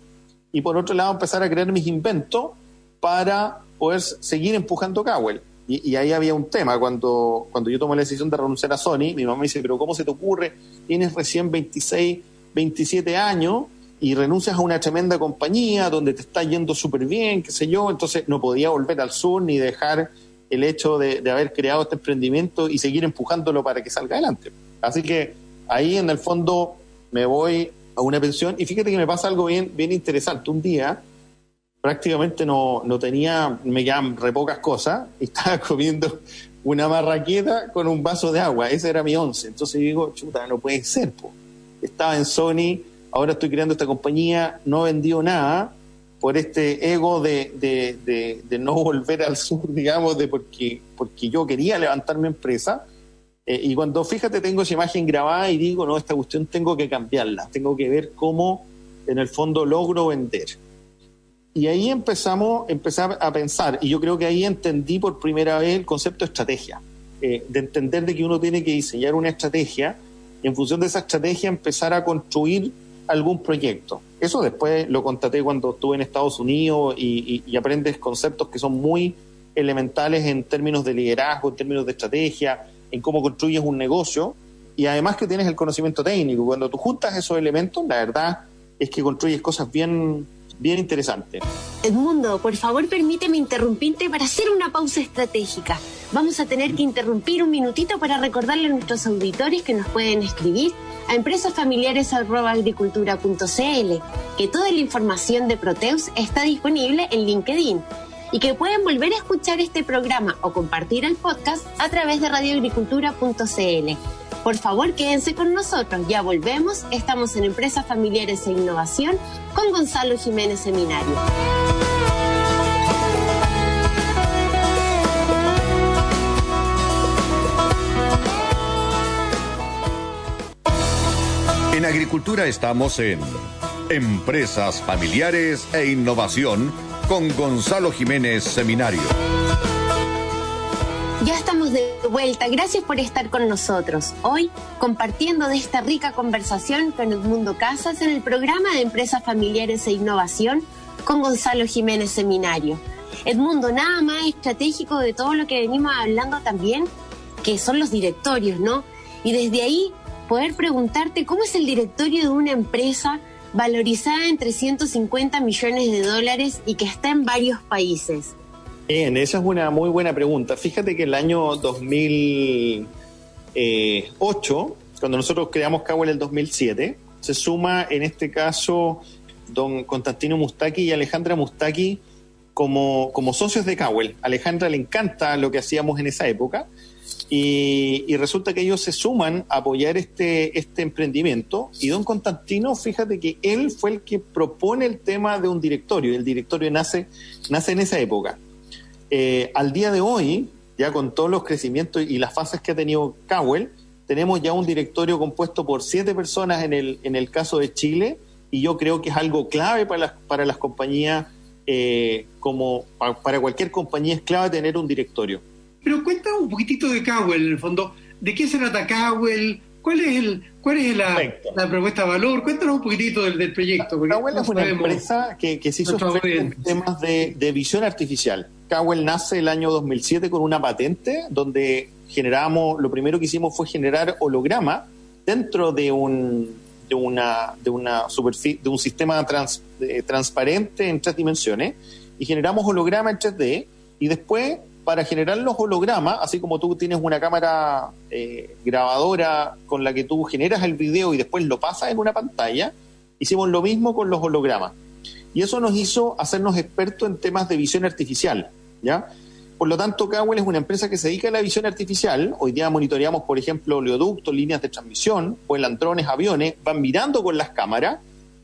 Y por otro lado empezar a crear mis inventos para poder seguir empujando Cahuel. Y ahí había un tema, cuando yo tomé la decisión de renunciar a Sony, mi mamá me dice, pero ¿cómo se te ocurre? Tienes recién 26, 27 años y renuncias a una tremenda compañía donde te está yendo súper bien, qué sé yo. Entonces no podía volver al sur ni dejar el hecho de haber creado este emprendimiento y seguir empujándolo para que salga adelante. Así que ahí en el fondo me voy a una pensión y fíjate que me pasa algo bien interesante. Un día prácticamente me quedaban re pocas cosas y estaba comiendo una marraqueta con un vaso de agua. Ese era mi once. Entonces digo, chuta, no puede ser, po. estaba en Sony, ahora estoy creando esta compañía, no he vendido nada por este ego de no volver al sur, digamos, porque yo quería levantar mi empresa. Y cuando, fíjate, tengo esa imagen grabada y digo, no, esta cuestión tengo que cambiarla, tengo que ver cómo en el fondo logro vender. Y ahí empecé a pensar, y yo creo que ahí entendí por primera vez el concepto de estrategia, de entender de que uno tiene que diseñar una estrategia y en función de esa estrategia empezar a construir algún proyecto. Eso después lo constaté cuando estuve en Estados Unidos y aprendes conceptos que son muy elementales en términos de liderazgo, en términos de estrategia, en cómo construyes un negocio, y además que tienes el conocimiento técnico. Cuando tú juntas esos elementos, la verdad es que construyes cosas bien interesantes. Edmundo, por favor, permíteme interrumpirte para hacer una pausa estratégica. Vamos a tener que interrumpir un minutito para recordarle a nuestros auditores que nos pueden escribir a empresasfamiliares@agricultura.cl, que toda la información de Proteus está disponible en LinkedIn y que pueden volver a escuchar este programa o compartir el podcast a través de radioagricultura.cl. Por favor, quédense con nosotros. Ya volvemos. Estamos en Empresas Familiares e Innovación con Gonzalo Jiménez Seminario. En Agricultura estamos en Empresas Familiares e Innovación con Gonzalo Jiménez Seminario. Ya estamos de vuelta, gracias por estar con nosotros. Hoy, compartiendo de esta rica conversación con Edmundo Casas en el programa de Empresas Familiares e Innovación con Gonzalo Jiménez Seminario. Edmundo, nada más estratégico de todo lo que venimos hablando también, que son los directorios, ¿no? Y desde ahí, poder preguntarte cómo es el directorio de una empresa valorizada en $350 millones y que está en varios países. Bien, esa es una muy buena pregunta. Fíjate que el año 2008, cuando nosotros creamos Cowell en el 2007, se suma en este caso don Constantino Mustaki y Alejandra Mustaki como socios de Cowell. A Alejandra le encanta lo que hacíamos en esa época y resulta que ellos se suman a apoyar este emprendimiento, y don Constantino, fíjate que él fue el que propone el tema de un directorio, y el directorio nace en esa época. Al día de hoy, ya con todos los crecimientos y las fases que ha tenido Cowell, tenemos ya un directorio compuesto por 7 personas en el caso de Chile, y yo creo que es algo clave para las compañías, como para cualquier compañía es clave tener un directorio. Pero cuenta un poquitito de Cowell, en el fondo. ¿De qué se trata Cowell? ¿Cuál es la propuesta de valor? Cuéntanos un poquitito del proyecto. Cowell es una empresa que se hizo en temas de visión artificial. Cowell nace el año 2007 con una patente donde lo primero que hicimos fue generar holograma dentro de un sistema transparente en 3 dimensiones, y generamos holograma en 3D, y después, para generar los hologramas, así como tú tienes una cámara grabadora con la que tú generas el video y después lo pasas en una pantalla, hicimos lo mismo con los hologramas. Y eso nos hizo hacernos expertos en temas de visión artificial, ¿ya? Por lo tanto, Cowell es una empresa que se dedica a la visión artificial. Hoy día monitoreamos, por ejemplo, oleoductos, líneas de transmisión, vuelan drones, aviones, van mirando con las cámaras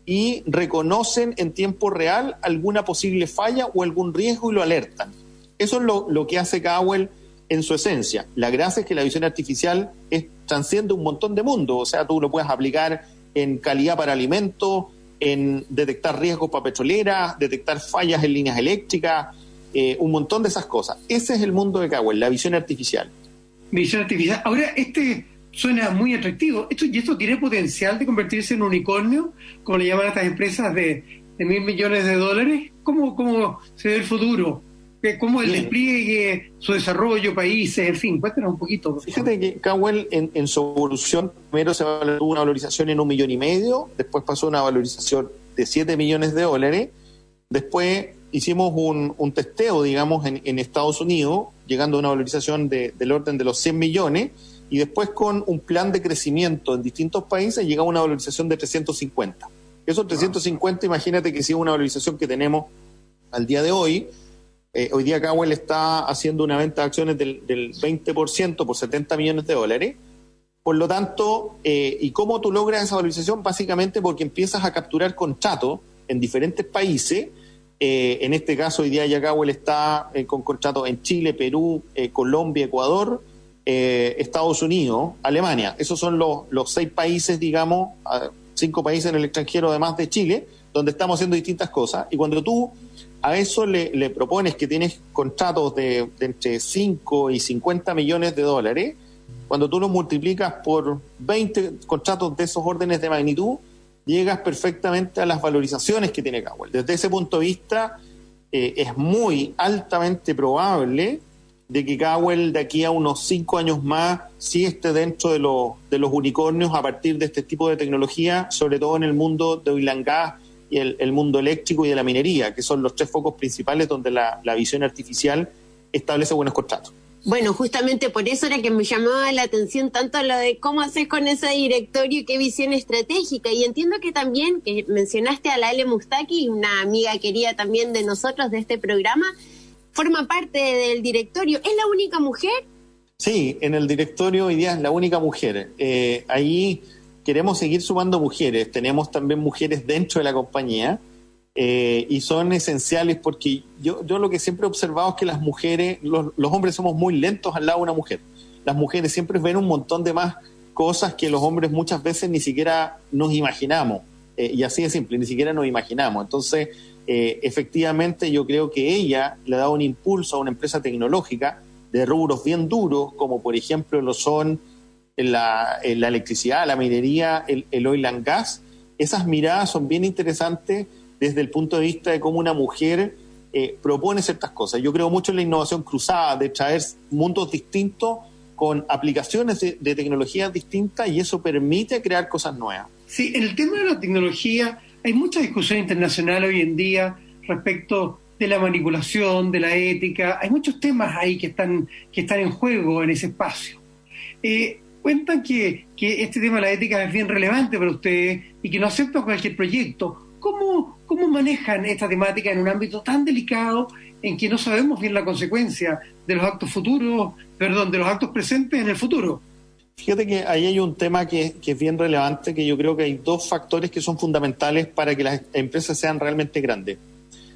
y reconocen en tiempo real alguna posible falla o algún riesgo y lo alertan. Eso es lo que hace Cowell en su esencia. La gracia es que la visión artificial transciende un montón de mundos. O sea, tú lo puedes aplicar en calidad para alimentos, en detectar riesgos para petroleras, detectar fallas en líneas eléctricas, un montón de esas cosas. Ese es el mundo de Cowell, la visión artificial. Visión artificial. Ahora, suena muy atractivo. ¿Esto tiene potencial de convertirse en un unicornio, como le llaman a estas empresas de $1.000 millones? ¿Cómo se ve el futuro? ¿Cómo el despliegue, su desarrollo, países, en fin? Cuéntanos un poquito. Fíjate que Cowell en su evolución, primero se tuvo una valorización en $1,5 millones, después pasó a una valorización de $7 millones, después hicimos un testeo, digamos, en Estados Unidos, llegando a una valorización del orden de los 100 millones, y después con un plan de crecimiento en distintos países llegamos a una valorización de 350. Esos 350, imagínate que si es una valorización que tenemos al día de hoy. Hoy día Cowell está haciendo una venta de acciones del 20% por $70 millones, Por lo tanto, ¿y cómo tú logras esa valorización? Básicamente porque empiezas a capturar contratos en diferentes países. En este caso, hoy día Yakawel está con contratos en Chile, Perú, Colombia, Ecuador, Estados Unidos, Alemania. Esos son los 6 países, digamos, 5 países en el extranjero, además de Chile, donde estamos haciendo distintas cosas. Y cuando tú a eso le propones que tienes contratos de entre 5 y 50 millones de dólares, cuando tú los multiplicas por 20 contratos de esos órdenes de magnitud, llegas perfectamente a las valorizaciones que tiene Yakawel. Desde ese punto de vista, es muy altamente probable de que Yakawel de aquí a unos 5 años más sí esté dentro de los unicornios a partir de este tipo de tecnología, sobre todo en el mundo de oil and gas y el mundo eléctrico y de la minería, que son los 3 focos principales donde la visión artificial establece buenos contratos. Bueno, justamente por eso era que me llamaba la atención tanto lo de cómo haces con ese directorio, qué visión estratégica. Y entiendo que también, que mencionaste a la Ale Mustaki, una amiga querida también de nosotros, de este programa, forma parte del directorio. ¿Es la única mujer? Sí, en el directorio hoy día es la única mujer. Ahí queremos seguir sumando mujeres. Tenemos también mujeres dentro de la compañía. Y son esenciales porque yo lo que siempre he observado es que las mujeres, los hombres somos muy lentos al lado de una mujer. Las mujeres siempre ven un montón de más cosas que los hombres muchas veces ni siquiera nos imaginamos. Y así de simple, ni siquiera nos imaginamos. Entonces, efectivamente yo creo que ella le da un impulso a una empresa tecnológica de rubros bien duros, como por ejemplo lo son la electricidad, la minería, el oil and gas. Esas miradas son bien interesantes desde el punto de vista de cómo una mujer propone ciertas cosas. Yo creo mucho en la innovación cruzada, de traer mundos distintos con aplicaciones de tecnologías distintas, y eso permite crear cosas nuevas. Sí, en el tema de la tecnología hay mucha discusión internacional hoy en día respecto de la manipulación, de la ética. Hay muchos temas ahí que están en juego en ese espacio. Cuentan que este tema de la ética es bien relevante para ustedes y que no aceptan cualquier proyecto. ¿Cómo manejan esta temática en un ámbito tan delicado en que no sabemos bien la consecuencia de los actos de los actos presentes en el futuro? Fíjate que ahí hay un tema que es bien relevante, que yo creo que hay 2 factores que son fundamentales para que las empresas sean realmente grandes.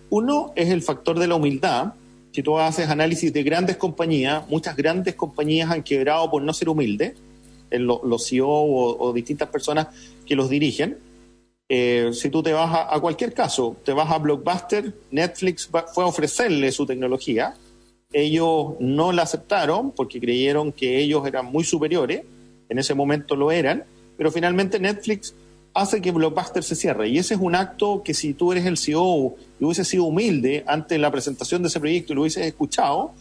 Uno es el factor de la humildad. Si tú haces análisis de grandes compañías, muchas grandes compañías han quebrado por no ser humildes, los CEO o distintas personas que los dirigen. Si tú te vas a cualquier caso, te vas a Blockbuster, Netflix fue a ofrecerle su tecnología, ellos no la aceptaron porque creyeron que ellos eran muy superiores, en ese momento lo eran, pero finalmente Netflix hace que Blockbuster se cierre, y ese es un acto que si tú eres el CEO y hubieses sido humilde ante la presentación de ese proyecto y lo hubieses escuchado,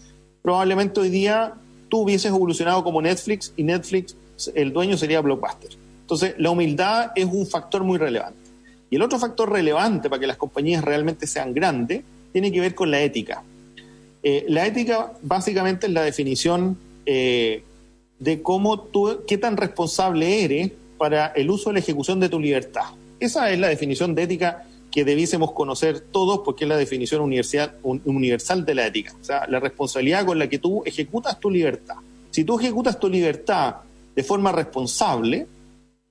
probablemente hoy día tú hubieses evolucionado como Netflix, y Netflix, el dueño sería Blockbuster. Entonces, la humildad es un factor muy relevante. Y el otro factor relevante para que las compañías realmente sean grandes tiene que ver con la ética. La ética básicamente es la definición de qué tan responsable eres para el uso y la ejecución de tu libertad. Esa es la definición de ética que debiésemos conocer todos, porque es la definición universal de la ética. O sea, la responsabilidad con la que tú ejecutas tu libertad. Si tú ejecutas tu libertad de forma responsable,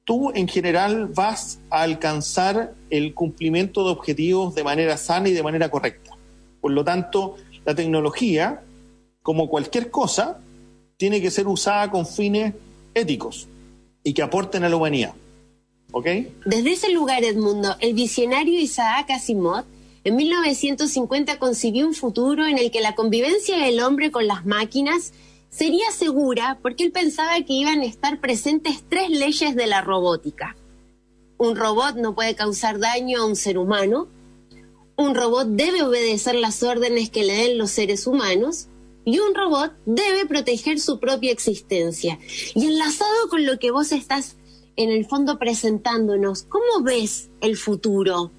tú en general vas a alcanzar el cumplimiento de objetivos de manera sana y de manera correcta. Por lo tanto, la tecnología, como cualquier cosa, tiene que ser usada con fines éticos y que aporten a la humanidad. ¿Ok? Desde ese lugar, Edmundo, el visionario Isaac Asimov en 1950 concibió un futuro en el que la convivencia del hombre con las máquinas sería segura, porque él pensaba que iban a estar presentes 3 leyes de la robótica. Un robot no puede causar daño a un ser humano, un robot debe obedecer las órdenes que le den los seres humanos, y un robot debe proteger su propia existencia. Y enlazado con lo que vos estás en el fondo presentándonos, ¿cómo ves el futuro?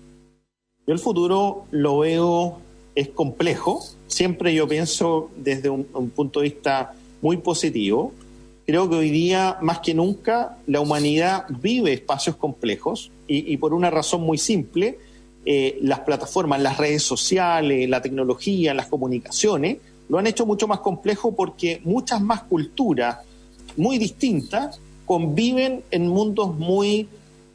Yo el futuro lo veo, es complejo. Siempre yo pienso desde un punto de vista muy positivo. Creo que hoy día, más que nunca, la humanidad vive espacios complejos y por una razón muy simple, las plataformas, las redes sociales, la tecnología, las comunicaciones, lo han hecho mucho más complejo porque muchas más culturas muy distintas conviven en mundos muy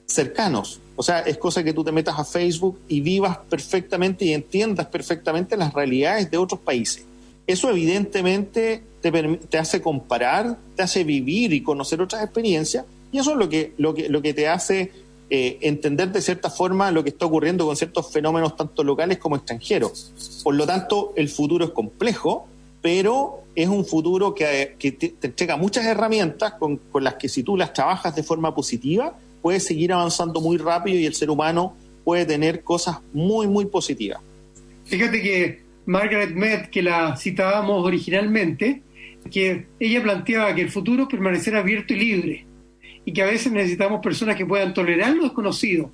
cercanos. O sea, es cosa que tú te metas a Facebook y vivas perfectamente y entiendas perfectamente las realidades de otros países. Eso evidentemente te hace comparar, te hace vivir y conocer otras experiencias, y eso es lo que te hace entender de cierta forma lo que está ocurriendo con ciertos fenómenos tanto locales como extranjeros. Por lo tanto, el futuro es complejo, pero es un futuro que te entrega muchas herramientas con las que, si tú las trabajas de forma positiva, puedes seguir avanzando muy rápido y el ser humano puede tener cosas muy, muy positivas. Fíjate que Margaret Mead, que la citábamos originalmente, que ella planteaba que el futuro permanecerá abierto y libre, y que a veces necesitamos personas que puedan tolerar lo desconocido,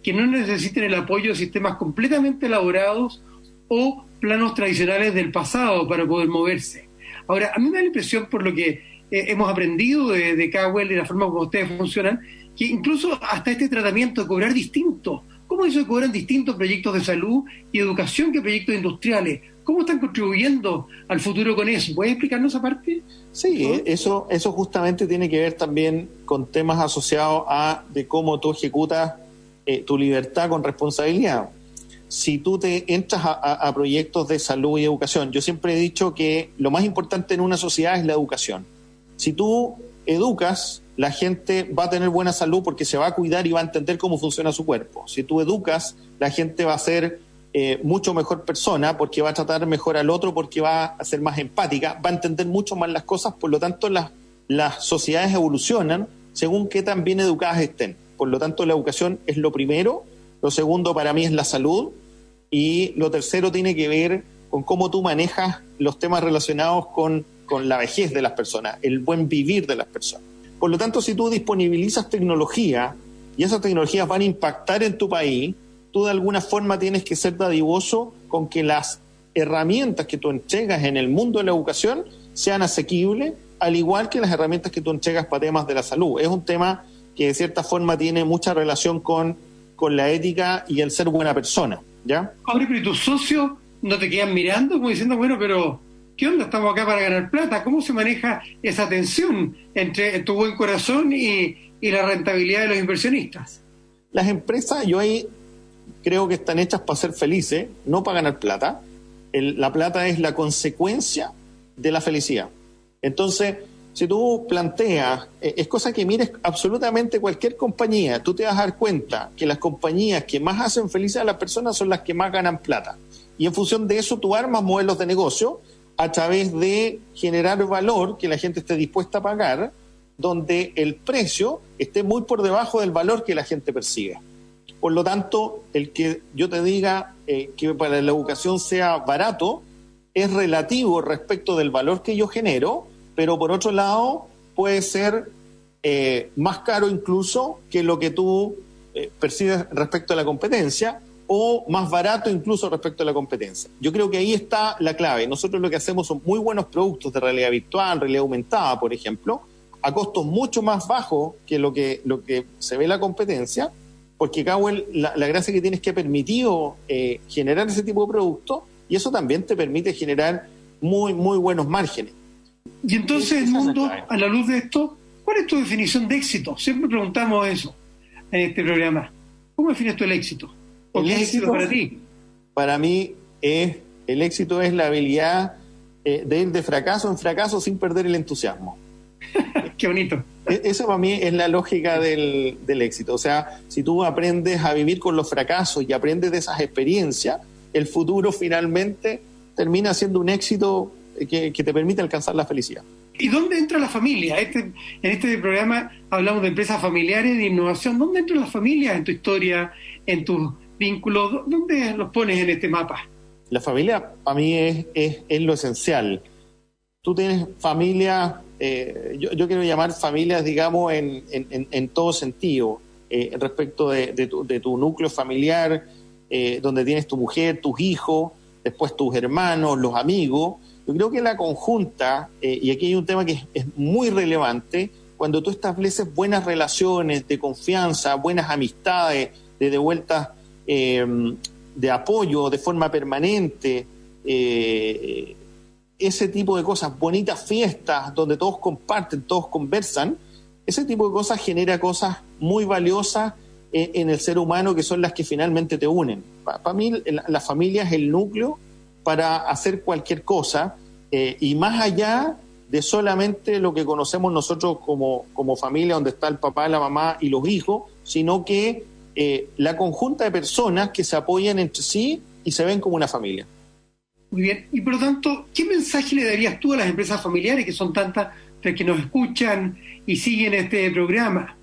que no necesiten el apoyo de sistemas completamente elaborados o planos tradicionales del pasado para poder moverse. Ahora, a mí me da la impresión, por lo que hemos aprendido de Cowell y la forma como ustedes funcionan, que incluso hasta este tratamiento de cobrar distinto. ¿Cómo eso de cobran distintos proyectos de salud y educación que proyectos industriales? ¿Cómo están contribuyendo al futuro con eso? ¿Puedes explicarnos esa parte? Sí, eso justamente tiene que ver también con temas asociados a de cómo tú ejecutas tu libertad con responsabilidad. Si tú te entras a proyectos de salud y educación, yo siempre he dicho que lo más importante en una sociedad es la educación. Si tú educas, la gente va a tener buena salud porque se va a cuidar y va a entender cómo funciona su cuerpo. Si tú educas, la gente va a ser mucho mejor persona porque va a tratar mejor al otro, porque va a ser más empática, va a entender mucho más las cosas. Por lo tanto, las sociedades evolucionan según qué tan bien educadas estén. Por lo tanto, la educación es lo primero. Lo segundo para mí es la salud, y lo tercero tiene que ver con cómo tú manejas los temas relacionados con la vejez de las personas, el buen vivir de las personas. Por lo tanto, si tú disponibilizas tecnología y esas tecnologías van a impactar en tu país, tú de alguna forma tienes que ser dadivoso con que las herramientas que tú entregas en el mundo de la educación sean asequibles, al igual que las herramientas que tú entregas para temas de la salud. Es un tema que de cierta forma tiene mucha relación con la ética y el ser buena persona, ¿ya? Ahora, pero tus socios no te quedan mirando como diciendo, bueno, pero ¿qué onda? Estamos acá para ganar plata. ¿Cómo se maneja esa tensión entre tu buen corazón y la rentabilidad de los inversionistas? Las empresas, yo ahí creo que están hechas para ser felices, no para ganar plata. La plata es la consecuencia de la felicidad. Entonces, si tú planteas, es cosa que mires absolutamente cualquier compañía, tú te vas a dar cuenta que las compañías que más hacen felices a las personas son las que más ganan plata. Y en función de eso tú armas modelos de negocio a través de generar valor que la gente esté dispuesta a pagar, donde el precio esté muy por debajo del valor que la gente percibe. Por lo tanto, el que yo te diga que para la educación sea barato es relativo respecto del valor que yo genero, pero por otro lado puede ser más caro incluso que lo que tú percibes respecto a la competencia, o más barato incluso respecto a la competencia. Yo creo que ahí está la clave. Nosotros lo que hacemos son muy buenos productos de realidad virtual, realidad aumentada, por ejemplo, a costos mucho más bajos que lo que se ve en la competencia, porque Cowell, la gracia que tiene es que ha permitido generar ese tipo de productos, y eso también te permite generar muy, muy buenos márgenes. Y entonces, Edmundo, a la luz de esto, ¿cuál es tu definición de éxito? Siempre preguntamos eso en este programa. ¿Cómo defines tú el éxito? ¿O qué es éxito para ti? Para mí, el éxito es la habilidad de ir de fracaso en fracaso sin perder el entusiasmo. Qué bonito. Eso para mí es la lógica del éxito. O sea, si tú aprendes a vivir con los fracasos y aprendes de esas experiencias, el futuro finalmente termina siendo un éxito que te permite alcanzar la felicidad. ¿Y dónde entra la familia? En este programa hablamos de empresas familiares, de innovación. ¿Dónde entran las familias en tu historia, en tus vínculos? ¿Dónde los pones en este mapa? La familia para mí es lo esencial. Tú tienes familia, yo quiero llamar familias, digamos, en todo sentido, respecto de tu núcleo familiar, donde tienes tu mujer, tus hijos, después tus hermanos, los amigos. Yo creo que la conjunta, y aquí hay un tema que es muy relevante, cuando tú estableces buenas relaciones de confianza, buenas amistades, de vuelta de apoyo de forma permanente, ese tipo de cosas, bonitas fiestas donde todos comparten, todos conversan, ese tipo de cosas genera cosas muy valiosas en el ser humano, que son las que finalmente te unen. Para mí la familia es el núcleo para hacer cualquier cosa, y más allá de solamente lo que conocemos nosotros como familia, donde está el papá, la mamá y los hijos, sino que la conjunta de personas que se apoyan entre sí y se ven como una familia. Muy bien, y por lo tanto, ¿qué mensaje le darías tú a las empresas familiares, que son tantas las que nos escuchan y siguen este programa?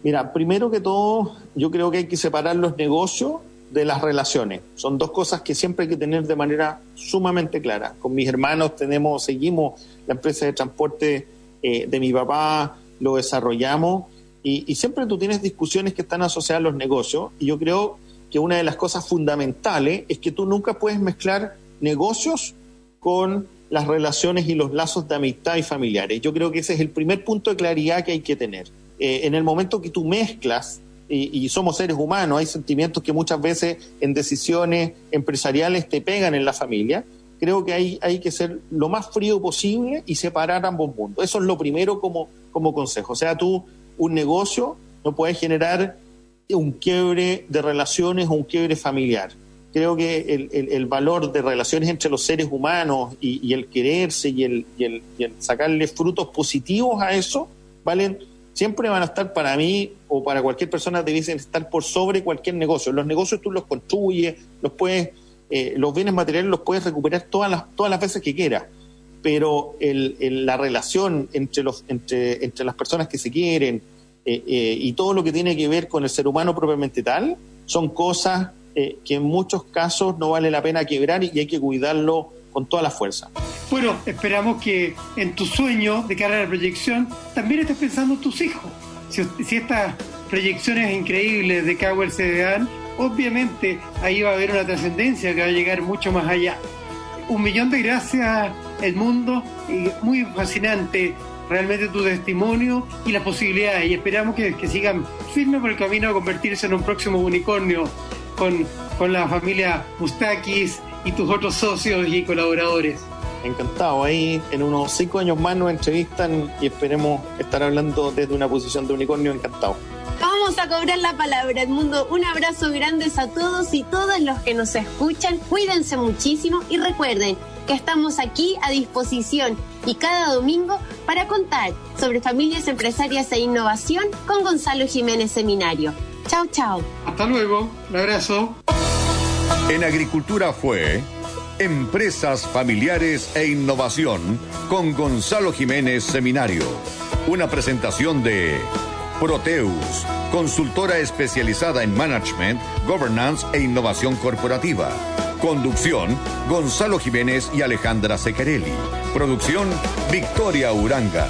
Mira, primero que todo, yo creo que hay que separar los negocios de las relaciones. Son dos cosas que siempre hay que tener de manera sumamente clara. Con mis hermanos seguimos la empresa de transporte de mi papá, lo desarrollamos, y siempre tú tienes discusiones que están asociadas a los negocios, y yo creo que una de las cosas fundamentales es que tú nunca puedes mezclar negocios con las relaciones y los lazos de amistad y familiares. Yo creo que ese es el primer punto de claridad que hay que tener. En el momento que tú mezclas, y somos seres humanos, hay sentimientos que muchas veces en decisiones empresariales te pegan en la familia, creo que hay que ser lo más frío posible y separar ambos mundos. Eso es lo primero como consejo. O sea, un negocio no puede generar un quiebre de relaciones o un quiebre familiar. Creo que el valor de relaciones entre los seres humanos y el quererse y el sacarle frutos positivos a eso, siempre van a estar, para mí o para cualquier persona, debiesen estar por sobre cualquier negocio. Los negocios tú los construyes, los bienes materiales los puedes recuperar todas las veces que quieras, pero la relación entre las personas que se quieren y todo lo que tiene que ver con el ser humano propiamente tal, son cosas que en muchos casos no vale la pena quebrar, y hay que cuidarlo con toda la fuerza. Bueno, esperamos que en tu sueño de cara a la proyección también estés pensando en tus hijos. Si estas proyecciones increíbles de Cowell se dan, obviamente ahí va a haber una trascendencia que va a llegar mucho más allá. 1.000.000 de gracias, Edmundo, y muy fascinante realmente tu testimonio y las posibilidades, y esperamos que sigan firmes por el camino a convertirse en un próximo unicornio con la familia Mustakis y tus otros socios y colaboradores. Encantado. Ahí en unos 5 años más nos entrevistan y esperemos estar hablando desde una posición de unicornio. Encantado. Vamos a cobrar la palabra, Edmundo. Un abrazo grande a todos y todas los que nos escuchan. Cuídense muchísimo y recuerden que estamos aquí a disposición y cada domingo para contar sobre familias empresarias e innovación con Gonzalo Jiménez Seminario. Chao, chao. Hasta luego. Un abrazo. En Agricultura fue Empresas Familiares e Innovación con Gonzalo Jiménez Seminario. Una presentación de Proteus, consultora especializada en management, governance e innovación corporativa. Conducción, Gonzalo Jiménez y Alejandra Secarelli. Producción, Victoria Uranga.